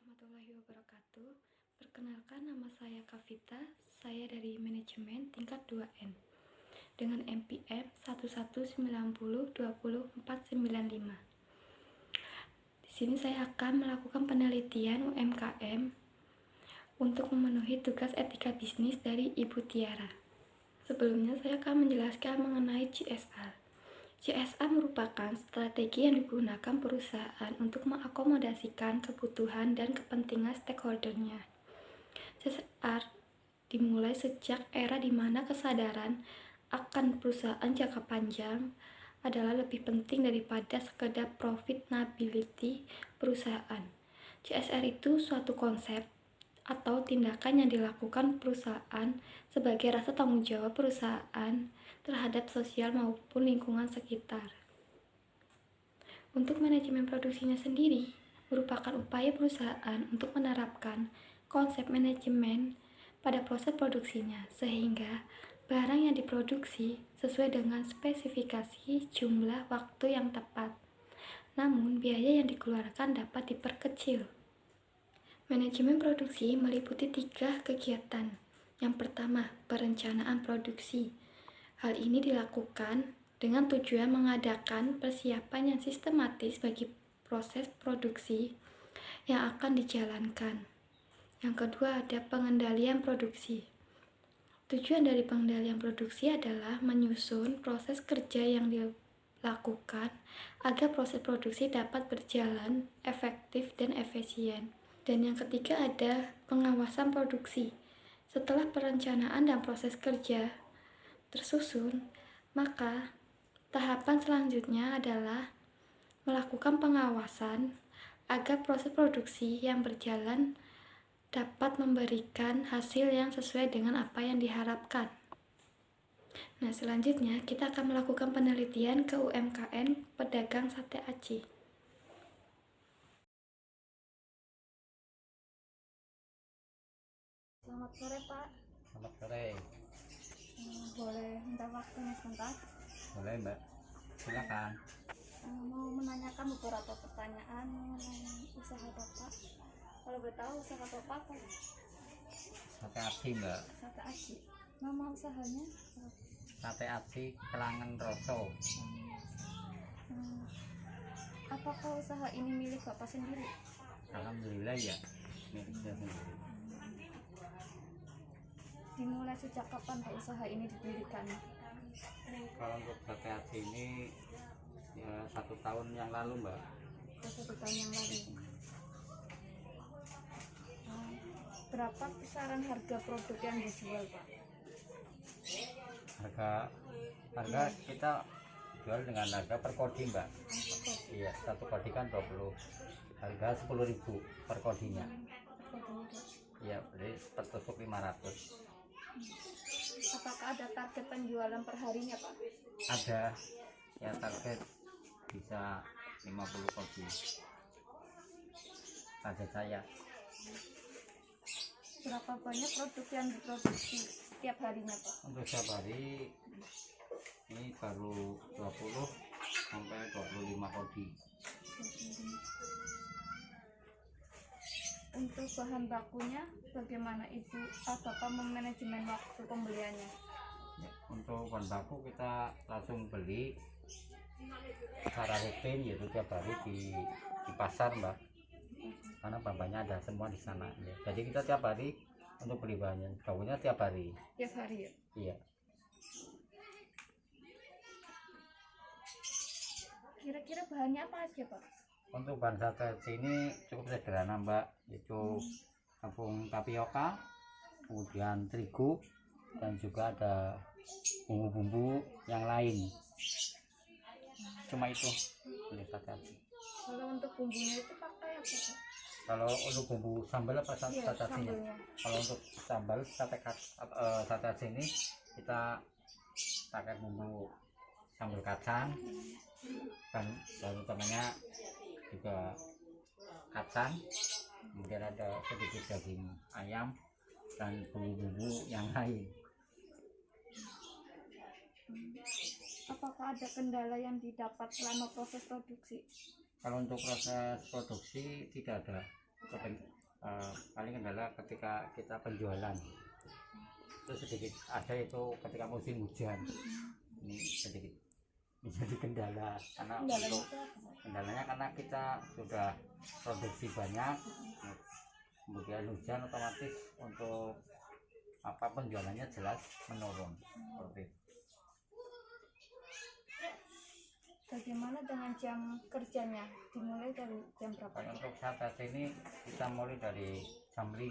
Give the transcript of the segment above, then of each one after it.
warahmatullahi wabarakatuh. Perkenalkan, nama saya Kavita. Saya dari manajemen tingkat 2N dengan NPM 1190200495. Di sini saya akan melakukan penelitian UMKM untuk memenuhi tugas etika bisnis dari Ibu Tiara. Sebelumnya saya akan menjelaskan mengenai CSR. CSR merupakan strategi yang digunakan perusahaan untuk mengakomodasikan kebutuhan dan kepentingan stakeholder-nya. CSR dimulai sejak era di mana kesadaran akan perusahaan jangka panjang adalah lebih penting daripada sekedar profitability perusahaan. CSR itu suatu konsep atau tindakan yang dilakukan perusahaan sebagai rasa tanggung jawab perusahaan terhadap sosial maupun lingkungan sekitar. Untuk manajemen produksinya sendiri merupakan upaya perusahaan untuk menerapkan konsep manajemen pada proses produksinya sehingga barang yang diproduksi sesuai dengan spesifikasi, jumlah, waktu yang tepat. Namun biaya yang dikeluarkan dapat diperkecil. Manajemen produksi meliputi 3 kegiatan. Yang pertama, perencanaan produksi. Hal ini dilakukan dengan tujuan mengadakan persiapan yang sistematis bagi proses produksi yang akan dijalankan. Yang kedua, ada pengendalian produksi. Tujuan dari pengendalian produksi adalah menyusun proses kerja yang dilakukan agar proses produksi dapat berjalan efektif dan efisien. Dan yang ketiga, ada pengawasan produksi. Setelah perencanaan dan proses kerja tersusun, maka tahapan selanjutnya adalah melakukan pengawasan agar proses produksi yang berjalan dapat memberikan hasil yang sesuai dengan apa yang diharapkan. Nah, selanjutnya kita akan melakukan penelitian ke UMKM pedagang sate aci. Selamat sore, Pak. Selamat sore. Boleh minta waktunya sebentar? Boleh, Mbak. Silakan. Mau menanyakan beberapa pertanyaan mengenai usaha Bapak. Kalau boleh tahu usaha Bapak apa? Sate aci, Mbak. Sate aci. Nama usahanya? Sate aci Kelangan Roso. Apakah usaha ini milik Bapak sendiri? Alhamdulillah ya, milik saya sendiri. Dimulai sejak kapan Pak usaha ini didirikan? Kalau untuk sate aci ini ya 1 tahun yang lalu, Mbak. 1 tahun yang lalu. Berapa kisaran harga produk yang dijual, Pak? Harga kita jual dengan harga per kodi, Mbak. Iya, 1 kodi kan 20. Harga 10.000 per kodinya. Iya, beli per tusuk 500. Apakah ada target penjualan per harinya, Pak? Ada, ya target bisa 50 kodi. Target saya. Berapa banyak produk yang diproduksi setiap harinya, Pak? Untuk setiap hari ini baru 20 sampai 25 kodi. Untuk bahan bakunya bagaimana Bapak memanajemen waktu pembeliannya? Ya, untuk bahan baku kita langsung beli secara rutin, yaitu tiap hari di pasar, Mbak. Karena bahannya ada semua di sana. Ya. Jadi kita tiap hari untuk beli bahannya, bakunya tiap hari. Tiap hari ya? Iya. Kira-kira bahannya apa aja, Pak? Untuk bahan sate aci ini cukup sederhana, Mbak, yaitu tepung tapioka, kemudian terigu, dan juga ada bumbu-bumbu yang lain. Cuma itu untuk sate aci. Kalau untuk bumbunya itu pakai apa, Pak? Kalau untuk bumbu sambal apa sate acinya? Kalau untuk sambal sate aci ini kita pakai bumbu sambal kacang, dan utamanya juga kacang, kemudian ada sedikit daging ayam dan bumbu-bumbu yang lain. Apakah ada kendala yang didapat selama proses produksi? Kalau untuk proses produksi tidak ada paling kendala ketika kita penjualan itu sedikit ada, itu ketika musim hujan ini sedikit menjadi kendala, karena untuk kendalanya karena kita sudah produksi banyak, kemudian hujan otomatis untuk penjualannya jelas menurun seperti itu. Bagaimana dengan jam kerjanya? Dimulai dari jam berapa? Untuk saat ini kita mulai dari jam 5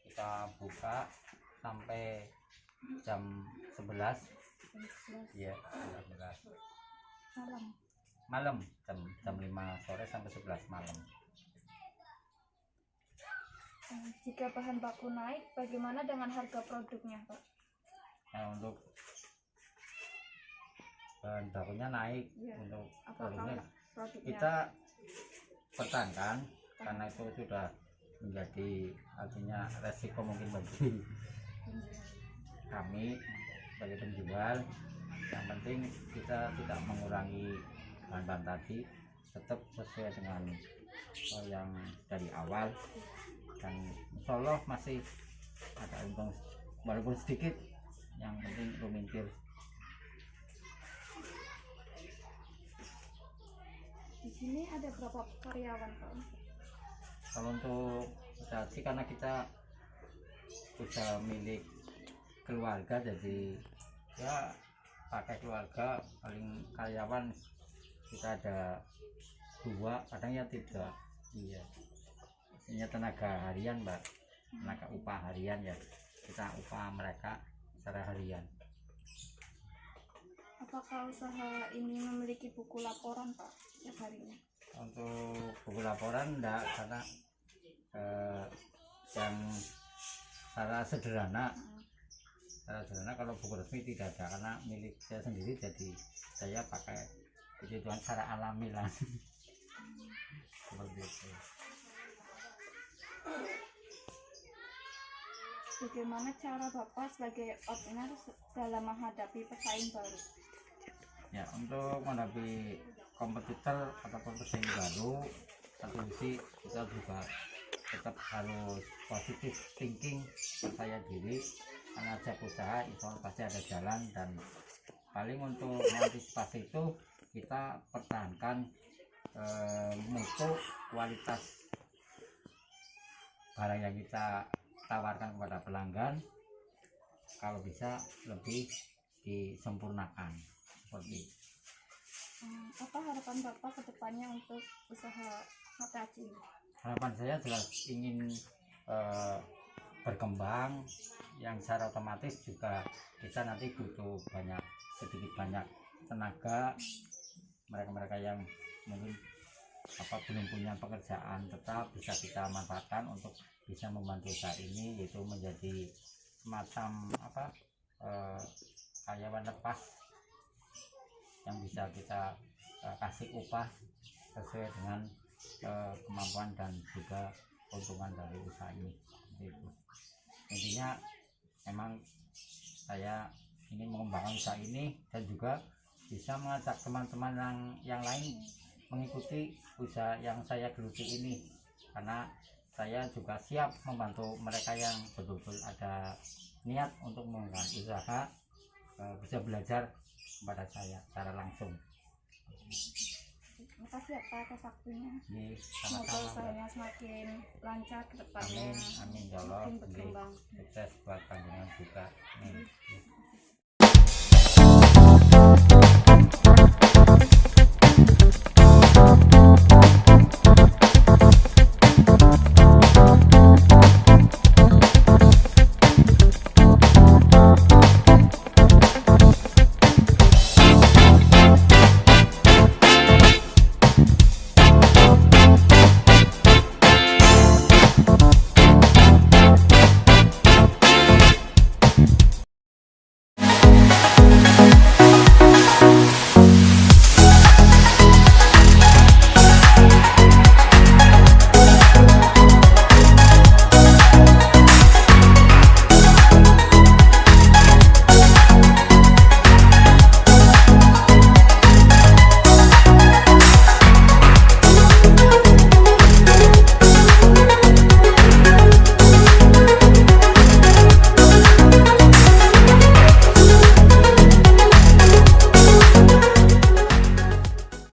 kita buka sampai jam 11 ya, 11 malam, jam 5 sore sampai 11 malam. Jika bahan baku naik, bagaimana dengan harga produknya, Pak? Nah, untuk bahan bakunya naik ya, untuk produknya kita pertahankan karena itu sudah menjadi artinya resiko mungkin bagi kami sebagai penjual. Yang penting kita tidak mengurangi bahan-bahan tadi, tetap sesuai dengan yang dari awal, dan insya Allah masih ada untung walaupun sedikit, yang penting lumintir. Di sini ada berapa karyawan, Pak? Kalau untuk produksi karena kita usaha milik keluarga, jadi ya pakai keluarga, paling karyawan kita ada 2, kadang ya 3. Iya, ini tenaga harian, Mbak, tenaga upah harian ya, kita upah mereka secara harian. Apakah usaha ini memiliki buku laporan, Pak, setiap harinya? Untuk buku laporan enggak, karena yang secara sederhana kalau buku resmi tidak ada, karena milik saya sendiri, jadi saya pakai kebutuhan secara alami lah. Seperti itu. Bagaimana cara Bapak sebagai owner dalam menghadapi pesaing baru? Ya, untuk menghadapi kompetitor ataupun pesaing baru, satu sisi kita juga tetap harus positif thinking, percaya diri, karena setiap usaha itu pasti ada jalan, dan paling untuk mengantisipasi itu kita pertahankan mutu kualitas barang yang kita tawarkan kepada pelanggan, kalau bisa lebih disempurnakan seperti itu. Apa harapan Bapak ke depannya untuk usaha sate aci? Harapan saya jelas ingin berkembang, yang secara otomatis juga kita nanti butuh sedikit banyak tenaga, mereka yang mungkin belum punya pekerjaan tetap bisa kita manfaatkan untuk bisa membantu usaha ini, yaitu menjadi semacam karyawan lepas yang bisa kita kasih upah sesuai dengan kemampuan dan juga keuntungan dari usaha ini. Gitu. Intinya memang saya ingin mengembangkan usaha ini dan juga bisa mengajak teman-teman yang lain mengikuti usaha yang saya geluti ini, karena saya juga siap membantu mereka yang betul-betul ada niat untuk mengembangkan usaha, bisa belajar kepada saya secara langsung. Terima kasih ya Pak atas waktunya. Semoga usahanya semakin lancar ke depannya. Amin, amin ya Allah. Semakin berkembang. Sukses buat panjenengan juga. Amin.